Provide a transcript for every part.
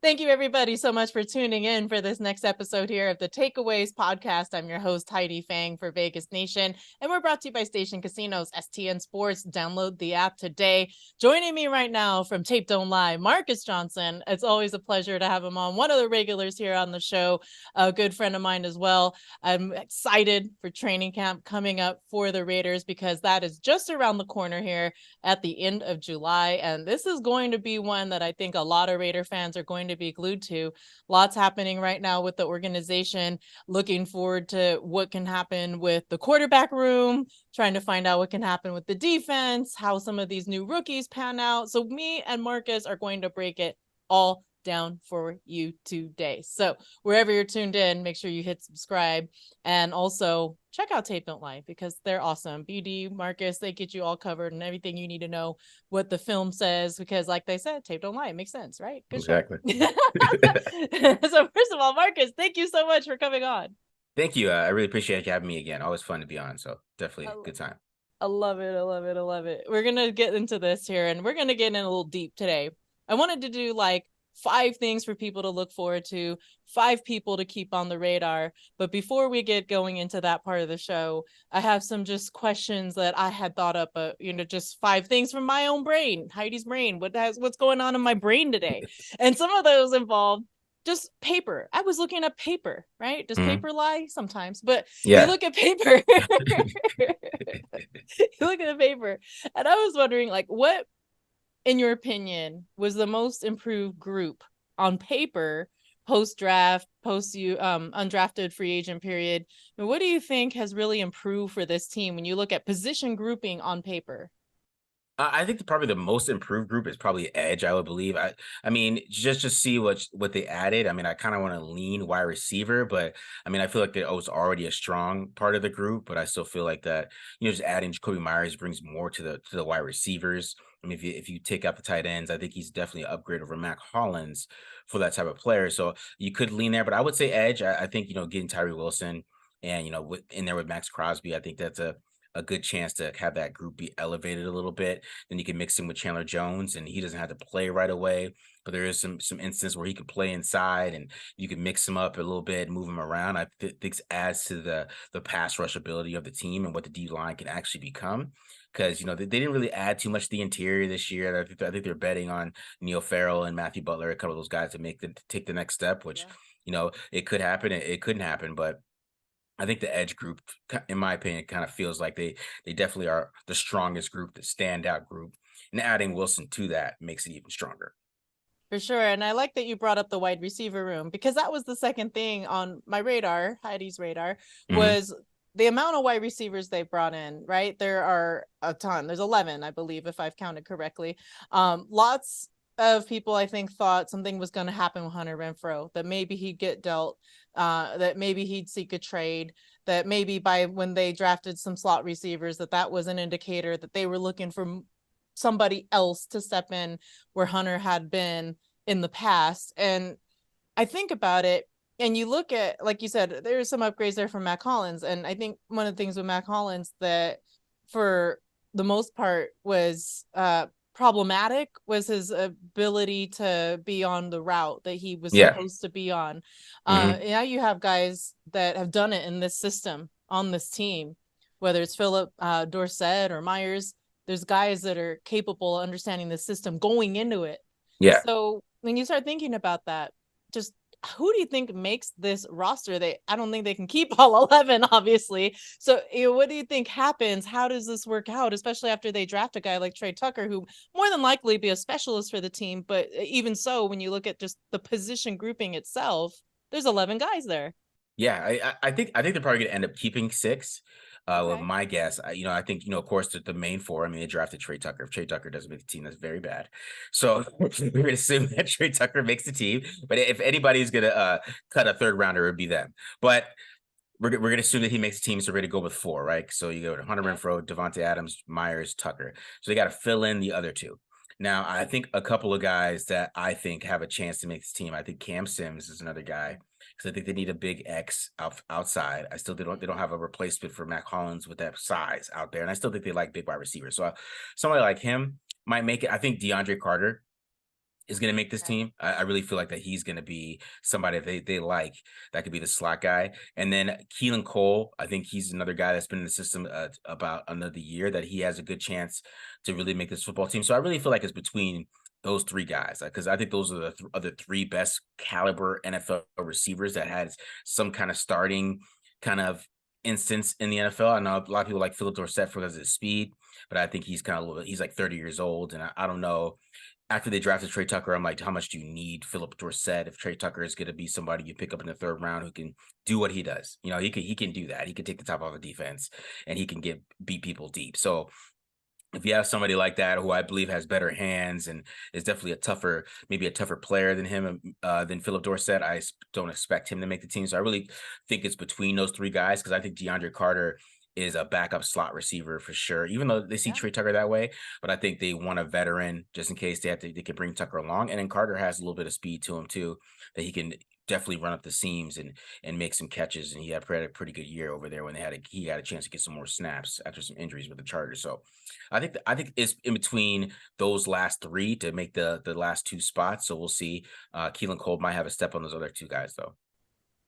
Thank you, everybody, so much for tuning in for this next episode here of the Takeaways podcast. I'm your host, Heidi Fang for Vegas Nation, and we're brought to you by Station Casinos, STN Sports. Download the app today. Joining me right now from Tape Don't Lie, Marcus Johnson. It's always a pleasure to have him on. One of the regulars here on the show, a good friend of mine as well. I'm excited for training camp coming up for the Raiders because that is just around the corner here at the end of July. And this is going to be one that I think a lot of Raider fans are going to be glued to. Lots happening right now with the organization. Looking forward to what can happen with the quarterback room, trying to find out what can happen with the defense, how some of these new rookies pan out. So me and Marcus are going to break it all down for you today. So wherever you're tuned in, make sure you hit subscribe and also check out Tape Don't Lie because they're awesome. BD, Marcus, they get you all covered and everything you need to know what the film says because like they said, Tape Don't Lie. It makes sense, right? Good Exactly. show. So first of all, Marcus, thank you so much for coming on. Thank you. I really appreciate you having me again. Always fun to be on. So definitely I, a good time. I love it. I love it. I love it. We're going to get into this here and we're going to get in a little deep today. I wanted to do like 5 things for people to look forward to, 5 people to keep on the radar. But before we get going into that part of the show, I have some just questions that I had thought up, just 5 things from my own brain, Heidi's brain. What's going on in my brain today? And some of those involve just paper. I was looking at paper, right? Does Mhm. paper lie? Sometimes, but you Yeah. look at paper, you look at the paper, and I was wondering, like, what in your opinion, was the most improved group on paper post draft, post you undrafted free agent period? And what do you think has really improved for this team when you look at position grouping on paper? I think probably the most improved group is probably edge. I would believe. I mean, just see what they added. I mean, I kind of want to lean wide receiver, but I mean, I feel like it was already a strong part of the group, but I still feel like that just adding Jacoby Myers brings more to the wide receivers. I mean, if you take out the tight ends, I think he's definitely an upgrade over Mac Hollins for that type of player. So you could lean there, but I would say edge. I think getting Tyree Wilson and in there with Max Crosby, I think that's a good chance to have that group be elevated a little bit. Then you can mix him with Chandler Jones, and he doesn't have to play right away. But there is some instance where he can play inside, and you can mix him up a little bit, move him around. I think adds to the pass rush ability of the team and what the D line can actually become. Because they didn't really add too much to the interior this year. I think they're betting on Neil Farrell and Matthew Butler, a couple of those guys to take the next step, which Yeah. it could happen, it couldn't happen, but I think the edge group, in my opinion, kind of feels like they definitely are the strongest group, the standout group, and adding Wilson to that makes it even stronger. For sure. And I like that you brought up the wide receiver room because that was the second thing on my radar, Heidi's radar, Hmm. was the amount of wide receivers they brought in, right? There are a ton. There's 11, I believe, if I've counted correctly. Lots of people, I think, thought something was going to happen with Hunter Renfrow, that maybe he'd get dealt, that maybe he'd seek a trade, that maybe by when they drafted some slot receivers, that was an indicator that they were looking for somebody else to step in where Hunter had been in the past. And I think about it, and you look at, like you said, there's some upgrades there from Mac Hollins. And I think one of the things with Mac Hollins that for the most part was problematic was his ability to be on the route that he was Yeah. supposed to be on. Hmm. Now you have guys that have done it in this system on this team, whether it's Philip Dorsett or Myers. There's guys that are capable of understanding the system going into it. Yeah. So when you start thinking about that, just who do you think makes this roster? I don't think they can keep all 11, obviously. So what do you think happens? How does this work out, especially after they draft a guy like Trey Tucker, who more than likely be a specialist for the team? But even so, when you look at just the position grouping itself, there's 11 guys there. Yeah, I think they're probably going to end up keeping 6. With Okay. my guess, I think of course the main 4. I mean, they drafted Trey Tucker. If Trey Tucker doesn't make the team, that's very bad. So we're going to assume that Trey Tucker makes the team. But if anybody's going to cut a third rounder, it would be them. But we're going to assume that he makes the team, so we're going to go with 4, right? So you go to Hunter Okay. Renfrow, Devontae Adams, Myers, Tucker. So they got to fill in the other 2. Now, I think a couple of guys that I think have a chance to make this team. I think Cam Sims is another guy because I think they need a big X outside. I still they don't have a replacement for Mac Hollins with that size out there, and I still think they like big wide receivers. So somebody like him might make it. I think DeAndre Carter is going to make this Okay. team. I really feel like that he's going to be somebody they like that could be the slot guy. And then Keelan Cole, I think he's another guy that's been in the system about another year that he has a good chance to really make this football team. So I really feel like it's between those three guys because I think those are the other three best caliber NFL receivers that had some kind of starting kind of instance in the NFL. I know a lot of people like Philip Dorsett for because of his speed, but I think he's kind of a little bit, he's like 30 years old. And I don't know. After they drafted Trey Tucker, I'm like, how much do you need Philip Dorsett if Trey Tucker is going to be somebody you pick up in the third round who can do what he does? You know, he can do that. He can take the top off the defense and he can get beat people deep. So if you have somebody like that who I believe has better hands and is definitely maybe a tougher player than him, than Philip Dorsett, don't expect him to make the team. So I really think it's between those three guys because I think DeAndre Carter is a backup slot receiver for sure, even though they see Yeah. Trey Tucker that way. But I think they want a veteran just in case they can bring Tucker along. And then Carter has a little bit of speed to him too, that he can definitely run up the seams and make some catches. And he had a pretty good year over there when he had a chance to get some more snaps after some injuries with the Chargers. So I think it's in between those last three to make the last two spots. So we'll see. Keelan Cole might have a step on those other two guys though.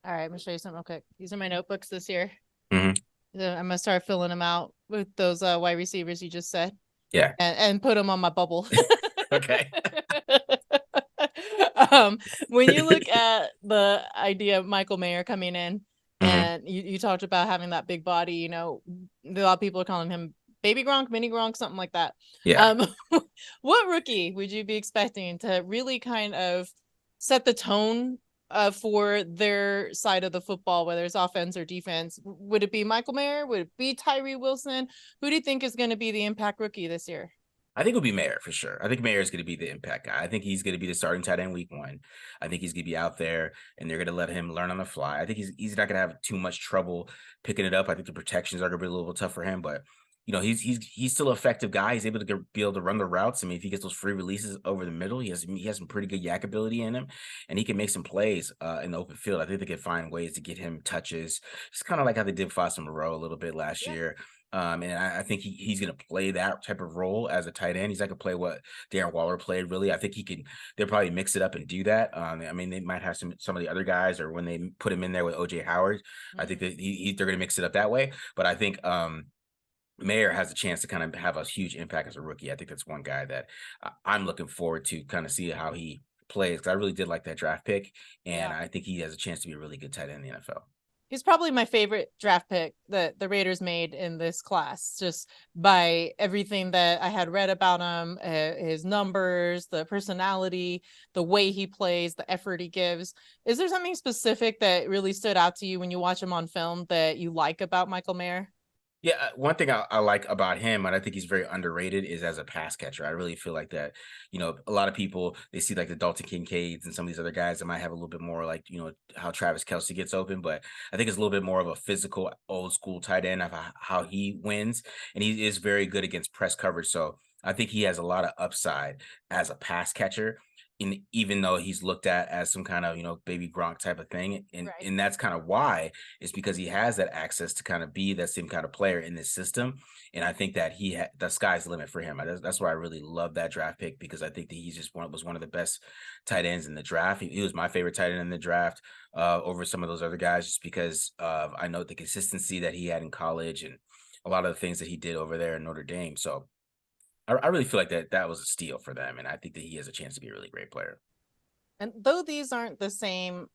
All right, I'm gonna show you something real quick. These are my notebooks this year. Hmm. So I'm gonna start filling them out with those wide receivers you just said, Yeah. and put them on my bubble. Okay. um, when you look at the idea of Michael Mayer coming in, Hmm. and you talked about having that big body, a lot of people are calling him Baby Gronk, Mini Gronk, something like that. Yeah. Um, what rookie would you be expecting to really kind of set the tone for their side of the football, whether it's offense or defense? Would it be Michael Mayer? Would it be Tyree Wilson? Who do you think is going to be the impact rookie this year? I think it'll be Mayer for sure. I think Mayer is going to be the impact guy. I think he's going to be the starting tight end week one. I think he's going to be out there and they're going to let him learn on the fly. I think he's not going to have too much trouble picking it up. I think the protections are going to be a little tough for him, but he's still an effective guy. He's able to be able to run the routes. I mean, if he gets those free releases over the middle, he has some pretty good yak ability in him, and he can make some plays in the open field. I think they can find ways to get him touches. It's kind of like how they did Foster Moreau a little bit last Yeah. year. And I think he's going to play that type of role as a tight end. He's not going to play what Darren Waller played, really. I think they'll probably mix it up and do that. I mean, they might have some of the other guys, or when they put him in there with OJ Howard, I think Mm-hmm. that they're going to mix it up that way. But I think Mayer has a chance to kind of have a huge impact as a rookie. I think that's one guy that I'm looking forward to kind of see how he plays because I really did like that draft pick, and Yeah. I think he has a chance to be a really good tight end in the NFL. He's probably my favorite draft pick that the Raiders made in this class, just by everything that I had read about him, his numbers, the personality, the way he plays, the effort he gives. Is there something specific that really stood out to you when you watch him on film that you like about Michael Mayer? Yeah, one thing I like about him, and I think he's very underrated, is as a pass catcher. I really feel like that, a lot of people they see like the Dalton Kincaids and some of these other guys that might have a little bit more like, how Travis Kelsey gets open, but I think it's a little bit more of a physical old school tight end of how he wins. And he is very good against press coverage. So I think he has a lot of upside as a pass catcher. Even though he's looked at as some kind of baby Gronk type of thing, and Right. and that's kind of why is because he has that access to kind of be that same kind of player in this system. And I think that the sky's the limit for him. That's why I really love that draft pick because I think that he's just was one of the best tight ends in the draft. He was my favorite tight end in the draft over some of those other guys, just because I know the consistency that he had in college and a lot of the things that he did over there in Notre Dame. So I really feel like that was a steal for them, and I think that he has a chance to be a really great player. And though these aren't the same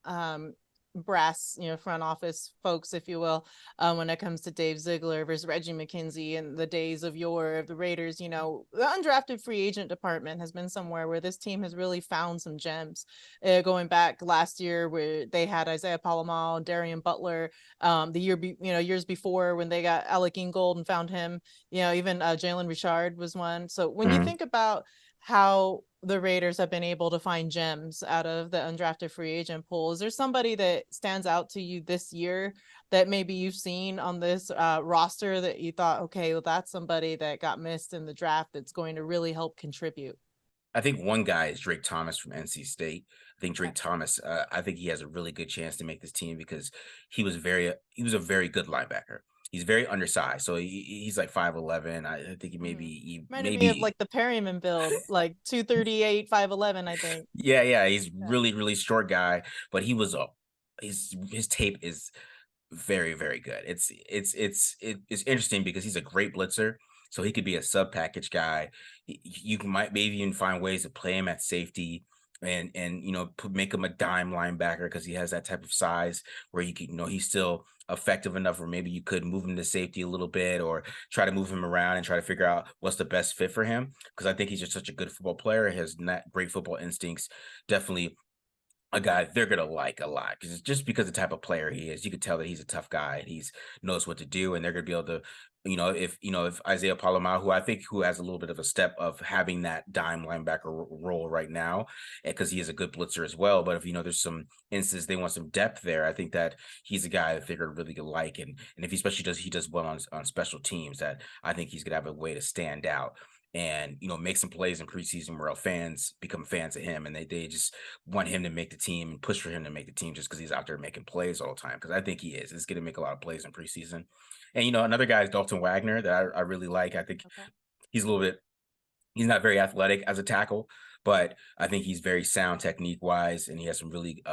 brass, front office folks, if you will, when it comes to Dave Ziegler versus Reggie McKenzie and the days of yore of the Raiders, the undrafted free agent department has been somewhere where this team has really found some gems. Going back last year, where they had Isaiah Palomal, Darian Butler, years before when they got Alec Ingold and found him, even Jalen Richard was one. So when you Mhm. think about how the Raiders have been able to find gems out of the undrafted free agent pool, is there somebody that stands out to you this year that maybe you've seen on this roster that you thought, okay, well, that's somebody that got missed in the draft that's going to really help contribute? I think one guy is Drake Thomas from NC State. I think Okay. Drake Thomas. I think he has a really good chance to make this team because he was a very good linebacker. He's very undersized, so he's like 5'11". I think Mm-hmm. he Reminded me of maybe like the Perryman build, like 238, 5'11", I think. yeah, he's Yeah. really short guy, but he was a his tape is very, very good. It's interesting because he's a great blitzer, so he could be a sub package guy. Might maybe even find ways to play him at safety and make him a dime linebacker because he has that type of size where you can he's still effective enough where maybe you could move him to safety a little bit or try to move him around and try to figure out what's the best fit for him because I think he's just such a good football player. He has great football instincts. Definitely a guy they're gonna like a lot because just because the type of player he is, you could tell that he's a tough guy and he's knows what to do, and they're gonna be able to, if Isaiah Palomar, who I think who has a little bit of a step of having that dime linebacker role right now, because he is a good blitzer as well. But if there's some instances they want some depth there, I think that he's a guy that they're gonna really like, and if he especially does well on special teams, that I think he's gonna have a way to stand out and make some plays in preseason where fans become fans of him and they just want him to make the team and push for him to make the team just because he's out there making plays all the time. Because I think he is. He's going to make a lot of plays in preseason. And another guy is Dalton Wagner that I really like. I think Okay. he's a little bit. He's not very athletic as a tackle, but I think he's very sound technique wise, and he has some really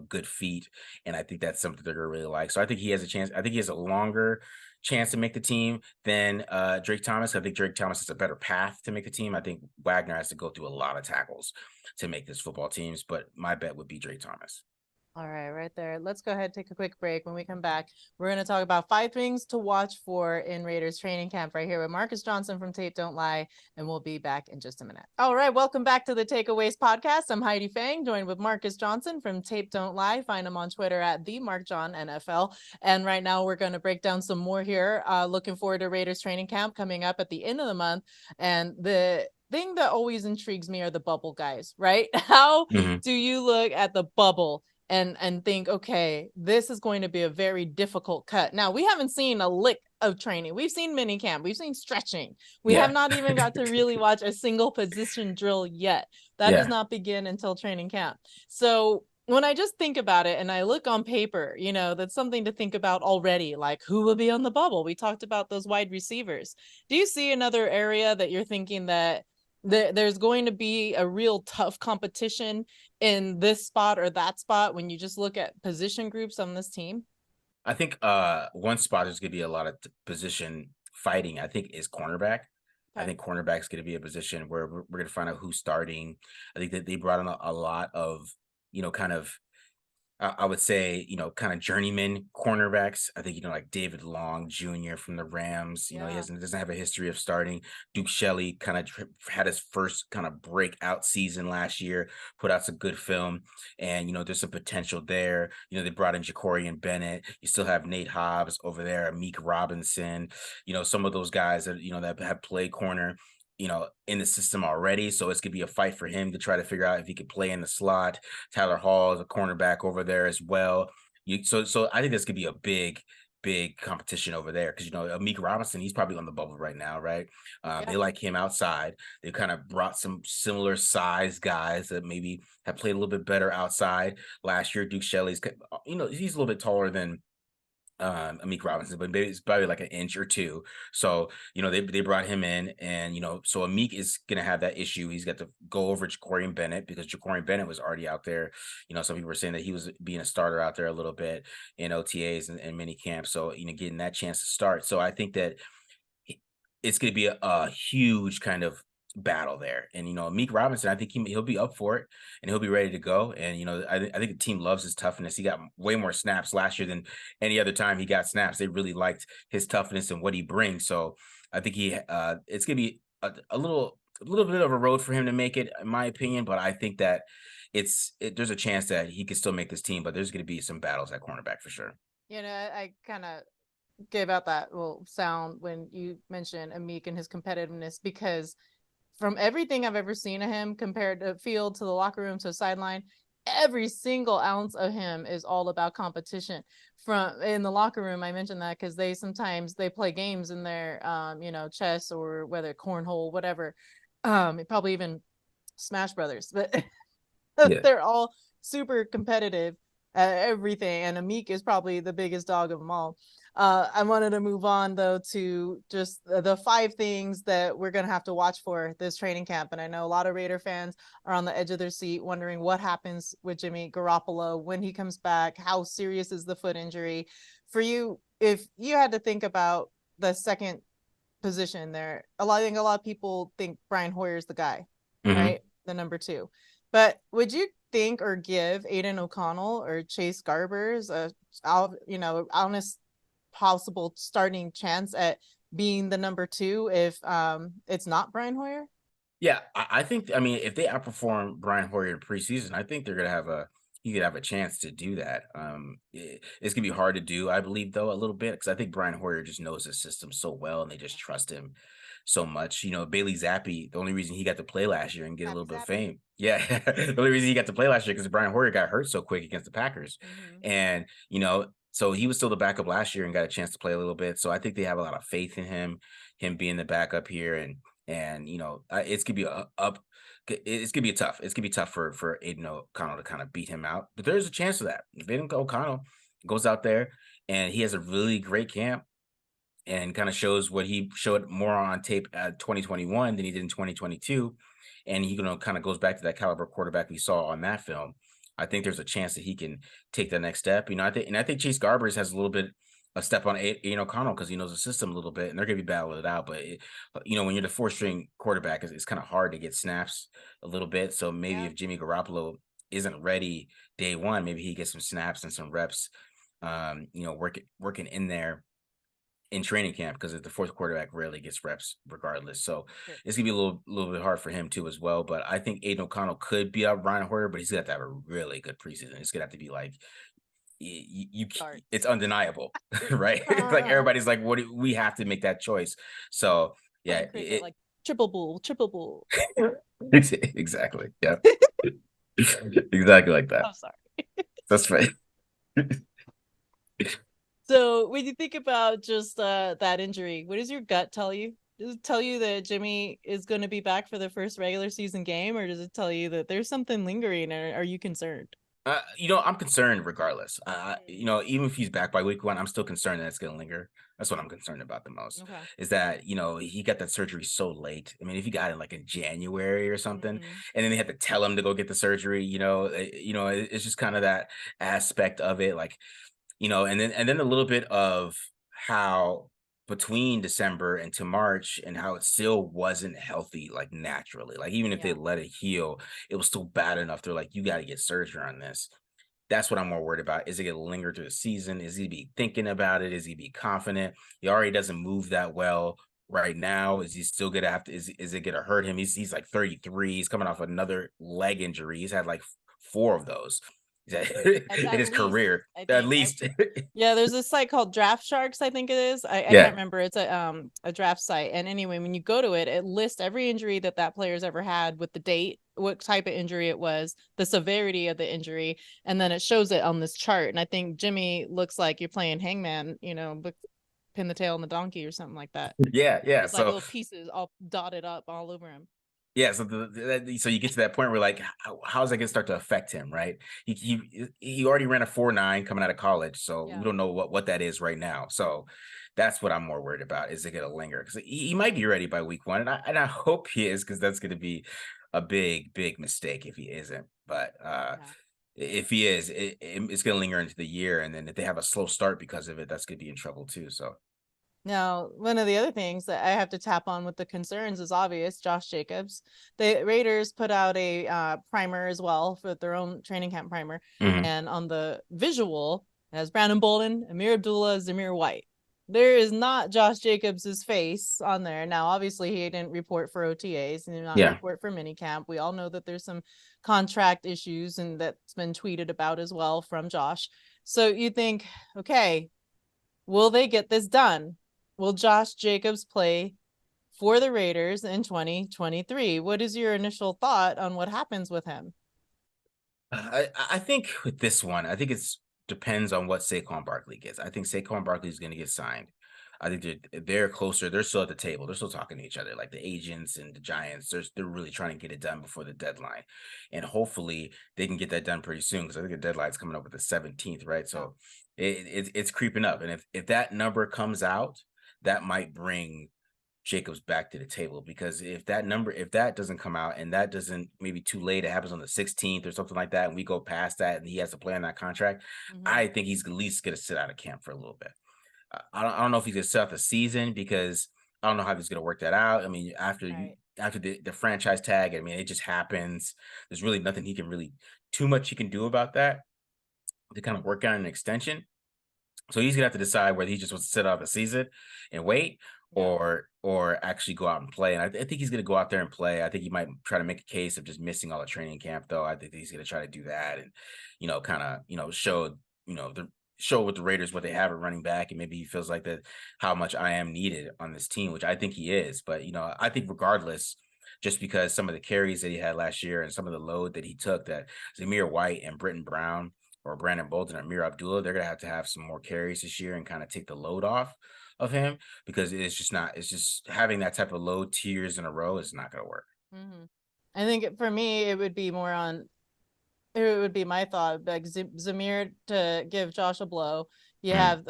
good feet. And I think that's something they're gonna really like. So I think he has a chance. I think he has a longer chance to make the team than Drake Thomas. I think Drake Thomas has a better path to make the team. I think Wagner has to go through a lot of tackles to make this football teams, but my bet would be Drake Thomas. All right, right there. Let's go ahead and take a quick break. When we come back, we're going to talk about 5 things to watch for in Raiders training camp right here with Marcus Johnson from Tape Don't Lie, and we'll be back in just a minute. All right, welcome back to the Takeaways podcast. I'm Heidi Fang, joined with Marcus Johnson from Tape Don't Lie. Find him on Twitter at the NFL. And right now, we're going to break down some more here. Looking forward to Raiders training camp coming up at the end of the month, and the thing that always intrigues me are the bubble guys, right? How Mhm. do you look at the bubble and think, okay, this is going to be a very difficult cut? Now, we haven't seen a lick of training. We've seen mini camp, we've seen stretching. We have Yeah. not even got to really watch a single position drill yet. That does Yeah. not begin until training camp. So when I just think about it and I look on paper, that's something to think about already. Like, who will be on the bubble? We talked about those wide receivers. Do you see another area that you're thinking that there's going to be a real tough competition in this spot or that spot when you just look at position groups on this team? I think one spot is going to be a lot of position fighting. I think is cornerback. I Okay. think cornerback is going to be a position where we're going to find out who's starting. I think that they brought in a lot of kind of I would say, kind of journeyman cornerbacks. I think, like David Long Jr. from the Rams. He Yeah. doesn't have a history of starting. Duke Shelley kind of had his first kind of breakout season last year, put out some good film, and there's some potential there. They brought in Jacorian Bennett. You still have Nate Hobbs over there, Meek Robinson. Some of those guys that that have played corner in the system already. So it's gonna be a fight for him to try to figure out if he could play in the slot. Tyler Hall is a cornerback over there as well. So I think this could be a big competition over there because Meek Robinson, he's probably on the bubble right now, right? Yeah. They like him outside. They kind of brought some similar size guys that maybe have played a little bit better outside last year. Duke Shelley's, he's a little bit taller than Amik Robinson, but maybe it's probably like an inch or two. So, they brought him in, and so Amik is gonna have that issue. He's got to go over Jacorian Bennett because Jacorian Bennett was already out there. Some people were saying that he was being a starter out there a little bit in OTAs and mini camp. So, getting that chance to start. So I think that it's going to be a huge kind of battle there. And Meek Robinson, I think he'll be up for it and he'll be ready to go. And I think the team loves his toughness. He got way more snaps last year than any other time he got snaps. They really liked his toughness and what he brings. So I think it's going to be a little bit of a road for him to make it, in my opinion. But I think that there's a chance that he could still make this team. But there's going to be some battles at cornerback for sure. I kind of gave out that little sound when you mentioned Amik and his competitiveness, because from everything I've ever seen of him, compared to field to the locker room to sideline, every single ounce of him is all about competition. From in the locker room, I mentioned that because sometimes they play games in their chess, or whether cornhole, whatever, probably even Smash Brothers, but Yeah. they're all super competitive at everything, and Amik is probably the biggest dog of them all. I wanted to move on though to just the 5 things that we're gonna have to watch for this training camp. And I know a lot of Raider fans are on the edge of their seat, wondering what happens with Jimmy Garoppolo when he comes back. How serious is the foot injury? For you, if you had to think about the second position there, I think a lot of people think Brian Hoyer's the guy, Hmm. right? The number 2. But would you think or give Aiden O'Connell or Chase Garbers honest possible starting chance at being the number 2 if it's not Brian Hoyer? Yeah, I think. I mean, if they outperform Brian Hoyer in preseason, I think they're gonna have a he could have a chance to do that. It's gonna be hard to do, I believe, though, a little bit because I think Brian Hoyer just knows the system so well, and they just trust him so much. Bailey Zappi, the only reason he got to play last year and get a little Zappy bit of zappy. fame, yeah, the only reason he got to play last year because Brian Hoyer got hurt so quick against the Packers, Mm-hmm. and so he was still the backup last year and got a chance to play a little bit. So I think they have a lot of faith in him being the backup here, and it's gonna be it's gonna be tough. It's gonna be tough for Aiden O'Connell to kind of beat him out. But there's a chance of that. If Aiden O'Connell goes out there and he has a really great camp and kind of shows what he showed more on tape at 2021 than he did in 2022, and he kind of goes back to that caliber quarterback we saw on that film. I think there's a chance that he can take the next step. I think Chase Garbers has a little bit a step on O'Connell because he knows the system a little bit, and they're going to be battling it out. But when you're the four string quarterback, it's kind of hard to get snaps a little bit. So maybe Yeah. if Jimmy Garoppolo isn't ready day one, maybe he gets some snaps and some reps, working in there in training camp because the fourth quarterback rarely gets reps regardless. So Sure. it's gonna be a little bit hard for him too as well. But I think Aiden O'Connell could beat out Ryan Hoyer, but he's gonna have to have a really good preseason. It's gonna have to be like it's Starts. undeniable, right? Like everybody's like, we have to make that choice. So yeah, Playing cricket like triple bull, triple bull. exactly. Yeah. Exactly like that. I'm sorry. That's right. So when you think about just that injury, what does your gut tell you? Does it tell you that Jimmy is going to be back for the first regular season game, or does it tell you that there's something lingering? And are you concerned? I'm concerned regardless. Even if he's back by week one, I'm still concerned that it's going to linger. That's what I'm concerned about the most. Okay. Is that he got that surgery so late. I mean, if he got it like in January or something, Mm-hmm. and then they had to tell him to go get the surgery, it's just kind of that aspect of it, like and then a little bit of how between December and to March and how it still wasn't healthy, like naturally, like even if they Yeah. let it heal, it was still bad enough. They're like, you got to get surgery on this. That's what I'm more worried about. Is it going to linger through the season? Is he be thinking about it? Is he be confident? He already doesn't move that well right now. Is he still gonna have to? Is it gonna hurt him? He's like 33. He's coming off another leg injury. He's had like four of those That's in at his least, career, I at think. least. Yeah, there's a site called Draft Sharks, I think it is. I Yeah, can't remember. It's a draft site. And anyway, when you go to it, it lists every injury that player's ever had with the date, what type of injury it was, the severity of the injury, and then it shows it on this chart. And I think Jimmy looks like you're playing hangman, but pin the tail on the donkey or something like that. yeah, yeah. There's like So little pieces all dotted up all over him. yeah, so so you get to that point where like, how's that gonna start to affect him, right? He already ran a 4.9 coming out of college, so we Yeah. don't know what that is right now. So that's what I'm more worried about. Is it gonna linger? Because he might be ready by week one, and I hope he is, because that's gonna be a big mistake if he isn't. But Yeah. if he is, it's gonna linger into the year, and then if they have a slow start because of it, that's gonna be in trouble too. So Now, one of the other things that I have to tap on with the concerns is obvious. Josh Jacobs, the Raiders put out a primer as well for their own training camp primer, mhm. and on the visual it has Brandon Bolden, Amir Abdullah, Zamir White. There is not Josh Jacobs's face on there. Now, obviously, he didn't report for OTAs and did not Yeah. report for minicamp. We all know that there's some contract issues, and that's been tweeted about as well from Josh. So you think, okay, will they get this done? Will Josh Jacobs play for the Raiders in 2023? What is your initial thought on what happens with him? I think with this one, I think it's depends on what Saquon Barkley gets. I think Saquon Barkley is going to get signed. I think they're closer. They're still at the table. They're still talking to each other, like the agents and the Giants. They're really trying to get it done before the deadline, and hopefully they can get that done pretty soon, because I think the deadline's coming up with the 17th, right? Yeah. So It's creeping up, and if that number comes out, that might bring Jacobs back to the table, because if that doesn't come out, and that doesn't, maybe too late, it happens on the 16th or something like that, and we go past that and he has to play on that contract, Hmm. I think he's at least gonna sit out of camp for a little bit. I don't know if he's gonna sit out the season, because I don't know how he's gonna work that out. I mean, Right. after the franchise tag, I mean, it just happens. There's really nothing he can really too much he can do about that to kind of work out an extension. So he's gonna have to decide whether he just wants to sit out the season and wait, Yeah. or actually go out and play. And I think he's gonna go out there and play. I think he might try to make a case of just missing all the training camp, though. I think he's gonna try to do that, and kind of show the show with the Raiders what they have at running back, and maybe he feels like that, how much I am needed on this team, which I think he is. But I think regardless, just because some of the carries that he had last year and some of the load that he took, that Zamir White and Britton Brown or Brandon Bolden or Amir Abdullah, they're gonna have some more carries this year and kind of take the load off of him, because it's just having that type of load 2 years in a row is not gonna work. Hmm. I think for me, it would be more on it would be my thought, like Zamir to give Josh a blow. You Mhm, have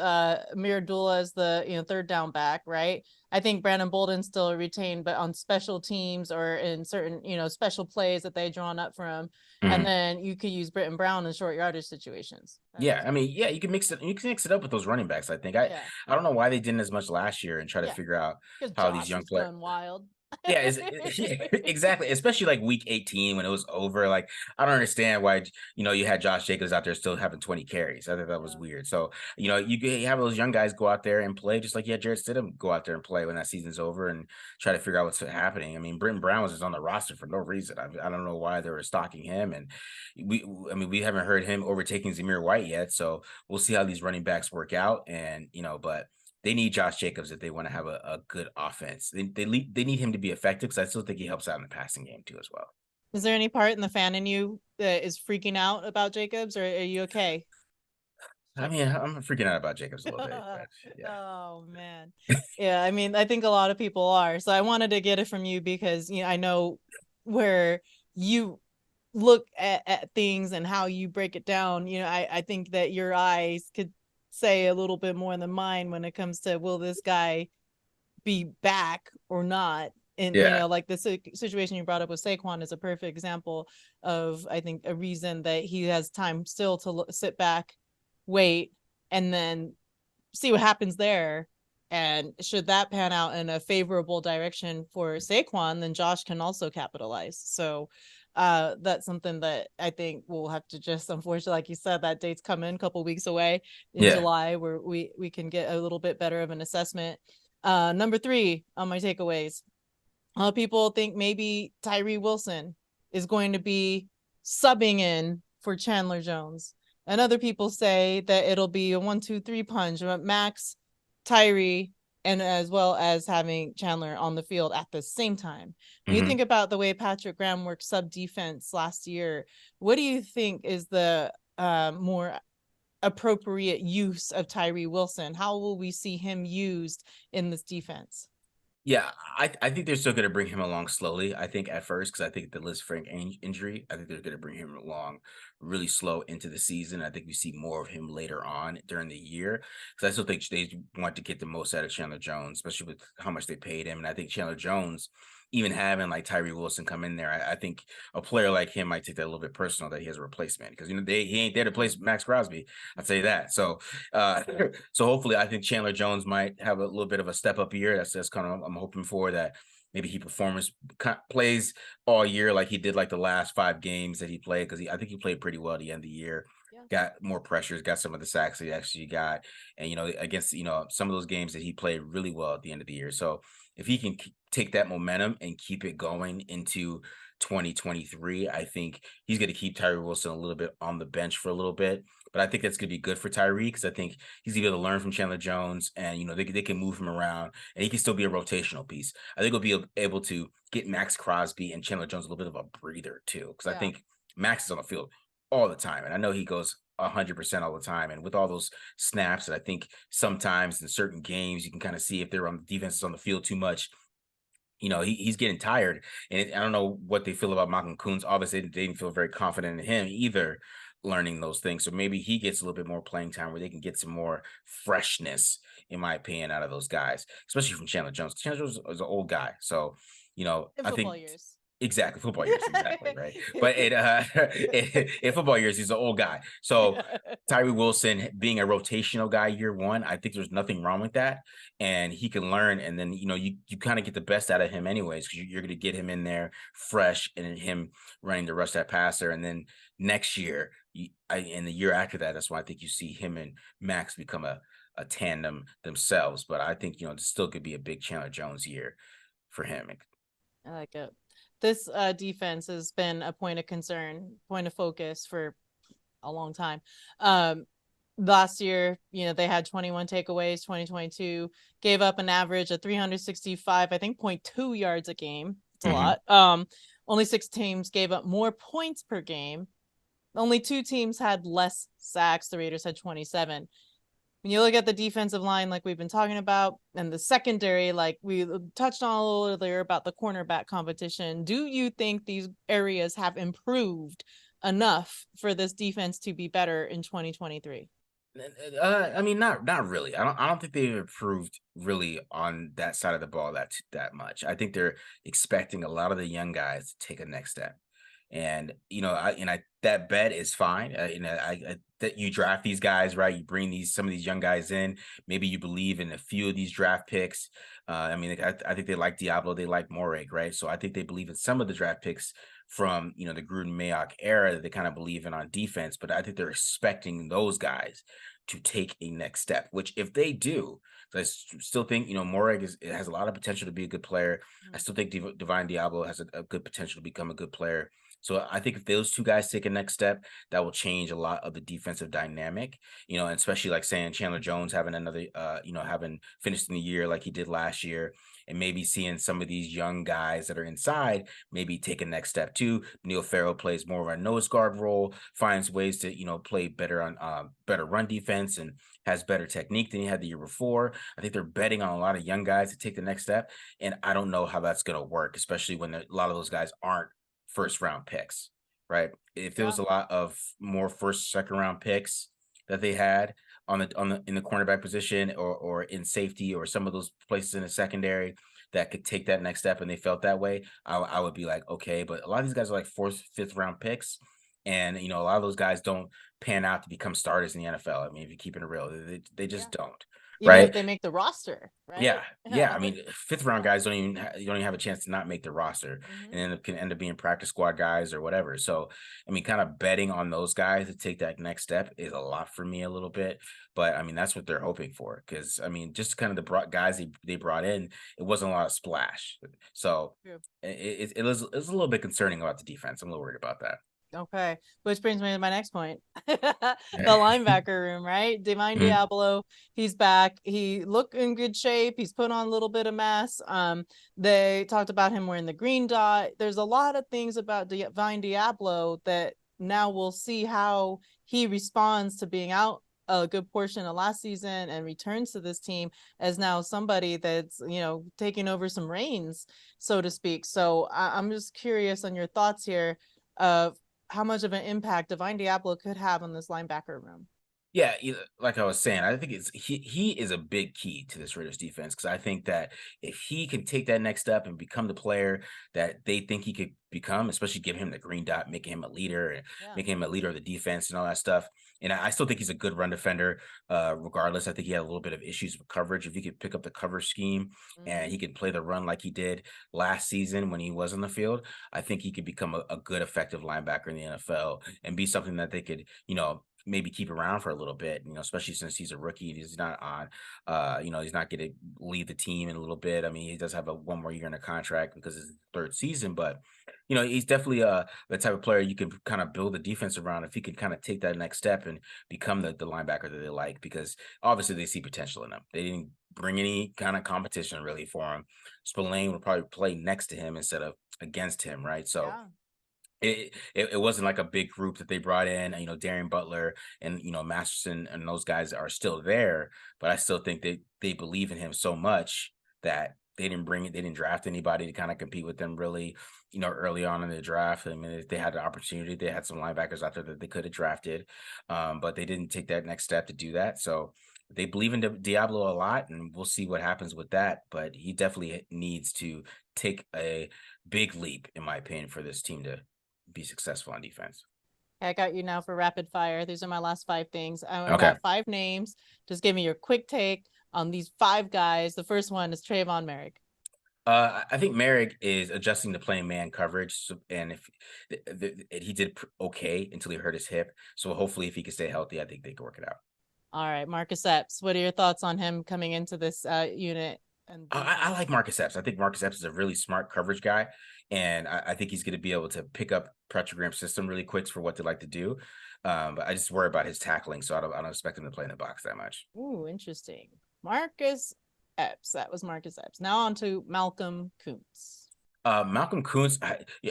Amir Abdullah as the third down back, right? I think Brandon Bolden still retained, but on special teams or in certain special plays that they drawn up from, and mhm. then you could use Britton Brown in short yardage situations. Yeah, I mean, yeah, you can mix it. You can mix it up with those running backs. I think Yeah, I don't know why they didn't as much last year and try to yeah, figure out because how these Josh young was players. going wild. Yeah, yeah, exactly. Especially like week 18 when it was over. Like, I don't understand why you had Josh Jacobs out there still having 20 carries. I think that was Yeah. weird. So you have those young guys go out there and play, just like you had Jared Stidham go out there and play when that season's over, and try to figure out what's happening. I mean, Britton Brown was just on the roster for no reason. I don't know why they were stocking him, and I mean, we haven't heard him overtaking Zamir White yet. So we'll see how these running backs work out, and but they need Josh Jacobs if they want to have a good offense. They need him to be effective, because I still think he helps out in the passing game too as well. Is there any part in the fan in you that is freaking out about Jacobs, or are you okay? I mean, I'm freaking out about Jacobs a little bit, but yeah, Oh man. Yeah, I mean, I think a lot of people are. So I wanted to get it from you because I know where you look at things and how you break it down. I think that your eyes could say a little bit more than mine when it comes to will this guy be back or not. And yeah, like the situation you brought up with Saquon is a perfect example of, I think, a reason that he has time still to sit back, wait, and then see what happens there. And should that pan out in a favorable direction for Saquon, then Josh can also capitalize. So that's something that I think we'll have to just, unfortunately, like you said, that date's coming a couple weeks away in yeah. July, where we can get a little bit better of an assessment. Number three on my takeaways. People think maybe Tyree Wilson is going to be subbing in for Chandler Jones. And other people say that it'll be a 1-2-3 punch, Max, Tyree, and as well as having Chandler on the field at the same time. When you hmm think about the way Patrick Graham worked sub defense last year, what do you think is the more appropriate use of Tyree Wilson? How will we see him used in this defense? Yeah, I think they're still going to bring him along slowly. I think at first, because I think the Liz Frank injury, I think they're going to bring him along really slow into the season. I think we see more of him later on during the year, because I still think they want to get the most out of Chandler Jones, especially with how much they paid him. And I think Chandler Jones, even having like Tyree Wilson come in there, I think a player like him might take that a little bit personal, that he has a replacement, because he ain't there to place Max Crosby. I'd say that. So uh, so hopefully, I think Chandler Jones might have a little bit of a step up year. That's kind of I'm hoping for, that maybe he plays all year like he did like the last 5 games that he played, because I think he played pretty well at the end of the year. Yeah. Got more pressures, got some of the sacks he actually got, and against some of those games that he played really well at the end of the year. So if he can take that momentum and keep it going into 2023, I think he's going to keep Tyree Wilson a little bit on the bench for a little bit. But I think that's going to be good for Tyree, because I think he's going to be able to learn from Chandler Jones, and they can move him around, and he can still be a rotational piece. I think he'll be able to get Max Crosby and Chandler Jones a little bit of a breather too, because I Yeah. think Max is on the field all the time, and I know he goes 100% all the time. And with all those snaps, that I think sometimes in certain games you can kind of see if they're on the defenses on the field too much, he's getting tired. And I don't know what they feel about Malcolm Coons. Obviously, they didn't feel very confident in him either. learning those things. So maybe he gets a little bit more playing time where they can get some more freshness, in my opinion, out of those guys, especially from Chandler Jones. Chandler Jones is an old guy. So, In I football think years. exactly football years, exactly, right. But in football years, he's an old guy. So Yeah. Tyree Wilson being a rotational guy year one, I think there's nothing wrong with that. And he can learn. And then, you kind of get the best out of him anyways, because you're going to get him in there fresh and him running the rush that passer. And then next year, and the year after that, that's why I think you see him and Max become a tandem themselves. But I think, this still could be a big Chandler Jones year for him. I like it. This defense has been a point of concern, point of focus for a long time. Um, Last year, they had 21 takeaways. 2022 gave up an average of 365, I think, 0.2 yards a game. It's a Mhm. lot. Only 6 teams gave up more points per game. Only 2 teams had less sacks. The Raiders had 27. When you look at the defensive line, like we've been talking about, and the secondary, like we touched on a little earlier about the cornerback competition, do you think these areas have improved enough for this defense to be better in 2023? I mean, not really. I don't think they've improved really on that side of the ball that much. I think they're expecting a lot of the young guys to take a next step. And that bet is fine. That you draft these guys, right? You bring some of these young guys in. Maybe you believe in a few of these draft picks. I mean, like, I think they like Diablo, they like Moreg, right? So I think they believe in some of the draft picks from the Gruden Mayock era that they kind of believe in on defense. But I think they're expecting those guys to take a next step. Which if they do, still think Moreg has a lot of potential to be a good player. I still think Divine Diablo has a good potential to become a good player. So I think if those two guys take a next step, that will change a lot of the defensive dynamic, and especially like saying Chandler Jones having another, having finished in the year like he did last year, and maybe seeing some of these young guys that are inside maybe take a next step too. Neil Farrell plays more of a nose guard role, finds ways to, play better on better run defense and has better technique than he had the year before. I think they're betting on a lot of young guys to take the next step. And I don't know how that's going to work, especially when a lot of those guys aren't first round picks, right? If there Yeah. was a lot of more first, second round picks that they had in the cornerback position or in safety or some of those places in the secondary that could take that next step and they felt that way, I would be like, okay. But a lot of these guys are like fourth, fifth round picks. And a lot of those guys don't pan out to become starters in the NFL. I mean, if you keep it real, they Yeah. just don't, Even if right? they make the roster, Yeah, right? yeah. Yeah. I mean, fifth round guys you don't even have a chance to not make the roster, Hmm. and then it can end up being practice squad guys or whatever. So, I mean, kind of betting on those guys to take that next step is a lot for me a little bit. But I mean, that's what they're hoping for because I mean, just kind of the guys they brought in, it wasn't a lot of splash. So True. it was a little bit concerning about the defense. I'm a little worried about that. Okay, which brings me to my next point. The linebacker room, right? Divine Mhm. Diablo, he's back. He looked in good shape. He's put on a little bit of mass. They talked about him wearing the green dot. There's a lot of things about Divine Diablo that now we'll see how he responds to being out a good portion of last season and returns to this team as now somebody that's taking over some reins, so to speak. So I'm just curious on your thoughts here of how much of an impact Divine Diablo could have on this linebacker room. Yeah, like I was saying, I think he is a big key to this Raiders defense because I think that if he can take that next step and become the player that they think he could become, especially give him the green dot, making him a leader and Yeah. making him a leader of the defense and all that stuff. And I still think he's a good run defender. Regardless, I think he had a little bit of issues with coverage. If he could pick up the cover scheme and Mm-hmm. he could play the run like he did last season when he was on the field, I think he could become a good, effective linebacker in the NFL and be something that they could, maybe keep around for a little bit, especially since he's a rookie. He's not on, he's not going to lead the team in a little bit. I mean, he does have one more year in a contract because it's his third season, but he's definitely the type of player you can kind of build the defense around if he can kind of take that next step and become the linebacker that they like, because obviously they see potential in him. They didn't bring any kind of competition really for him. Spillane would probably play next to him instead of against him, right? So Yeah. it wasn't like a big group that they brought in. Darian Butler and Masterson and those guys are still there, but I still think they believe in him so much that They didn't draft anybody to kind of compete with them really, early on in the draft. I mean, if they had the opportunity, they had some linebackers out there that they could have drafted, but they didn't take that next step to do that. So they believe in Diablo a lot, and we'll see what happens with that. But he definitely needs to take a big leap, in my opinion, for this team to be successful on defense. I got you now for rapid fire. These are my last 5 things. I Okay. got 5 names. Just give me your quick take on these 5 guys. The first one is Trayvon Merrick. I think Merrick is adjusting to playing man coverage, and if he did okay until he hurt his hip, so hopefully if he can stay healthy, I think they can work it out. All right, Marcus Epps. What are your thoughts on him coming into this unit? And I like Marcus Epps. I think Marcus Epps is a really smart coverage guy, and I think he's going to be able to pick up Petrogram's system really quick for what they like to do. But I just worry about his tackling, so I don't expect him to play in the box that much. Ooh, interesting. Marcus Epps. That was Marcus Epps. Now on to Malcolm Kuntz. Malcolm Kuntz,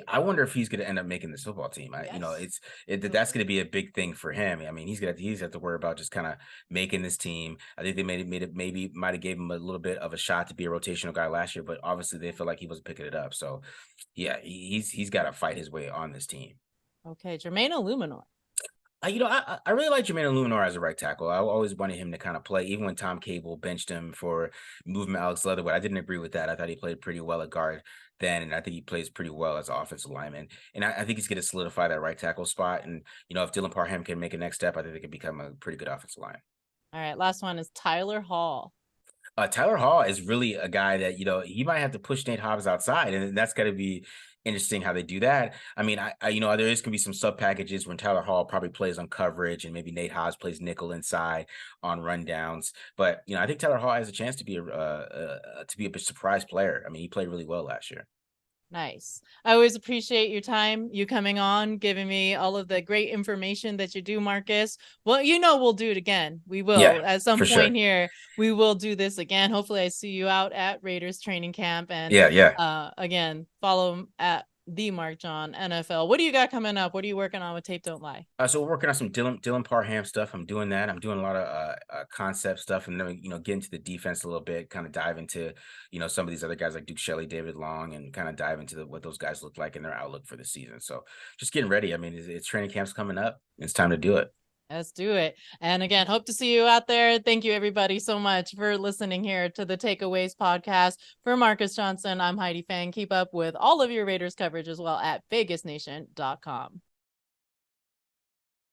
I wonder if he's going to end up making this football team. Yes. That's going to be a big thing for him. I mean, he's have to worry about just kind of making this team. I think they made it maybe might have gave him a little bit of a shot to be a rotational guy last year, but obviously they feel like he wasn't picking it up. So, yeah, he's got to fight his way on this team. Okay, Jermaine Illuminor. I really like Jermaine Luminor as a right tackle. I always wanted him to kind of play, even when Tom Cable benched him for moving Alex Leatherwood. I didn't agree with that. I thought he played pretty well at guard then, and I think he plays pretty well as an offensive lineman. And I think he's going to solidify that right tackle spot. And if Dylan Parham can make a next step, I think they could become a pretty good offensive line. All right, last one is Tyler Hall. Tyler Hall is really a guy that he might have to push Nate Hobbs outside, and that's got to be interesting how they do that. I mean, there is gonna be some sub packages when Tyler Hall probably plays on coverage, and maybe Nate Hobbs plays nickel inside on rundowns. But I think Tyler Hall has a chance to be a surprise player. I mean, he played really well last year. Nice. I always appreciate your time, you coming on, giving me all of the great information that you do, Marcus. Well, we'll do it again. We will. Yeah, At some for sure. point here, we will do this again. Hopefully I see you out at Raiders training camp. And Yeah. again, follow him at the Mark John NFL. What do you got coming up? What are you working on with Tape Don't Lie? So we're working on some Dylan Parham stuff. I'm doing that. I'm doing a lot of concept stuff, and then get into the defense a little bit, kind of dive into some of these other guys like Duke Shelley, David Long, and kind of dive into what those guys look like and their outlook for the season. So just getting ready. I mean, it's training camps coming up. It's time to do it. Let's do it. And again, hope to see you out there. Thank you, everybody, so much for listening here to the Takeaways podcast. For Marcus Johnson, I'm Heidi Fang. Keep up with all of your Raiders coverage as well at vegasnation.com.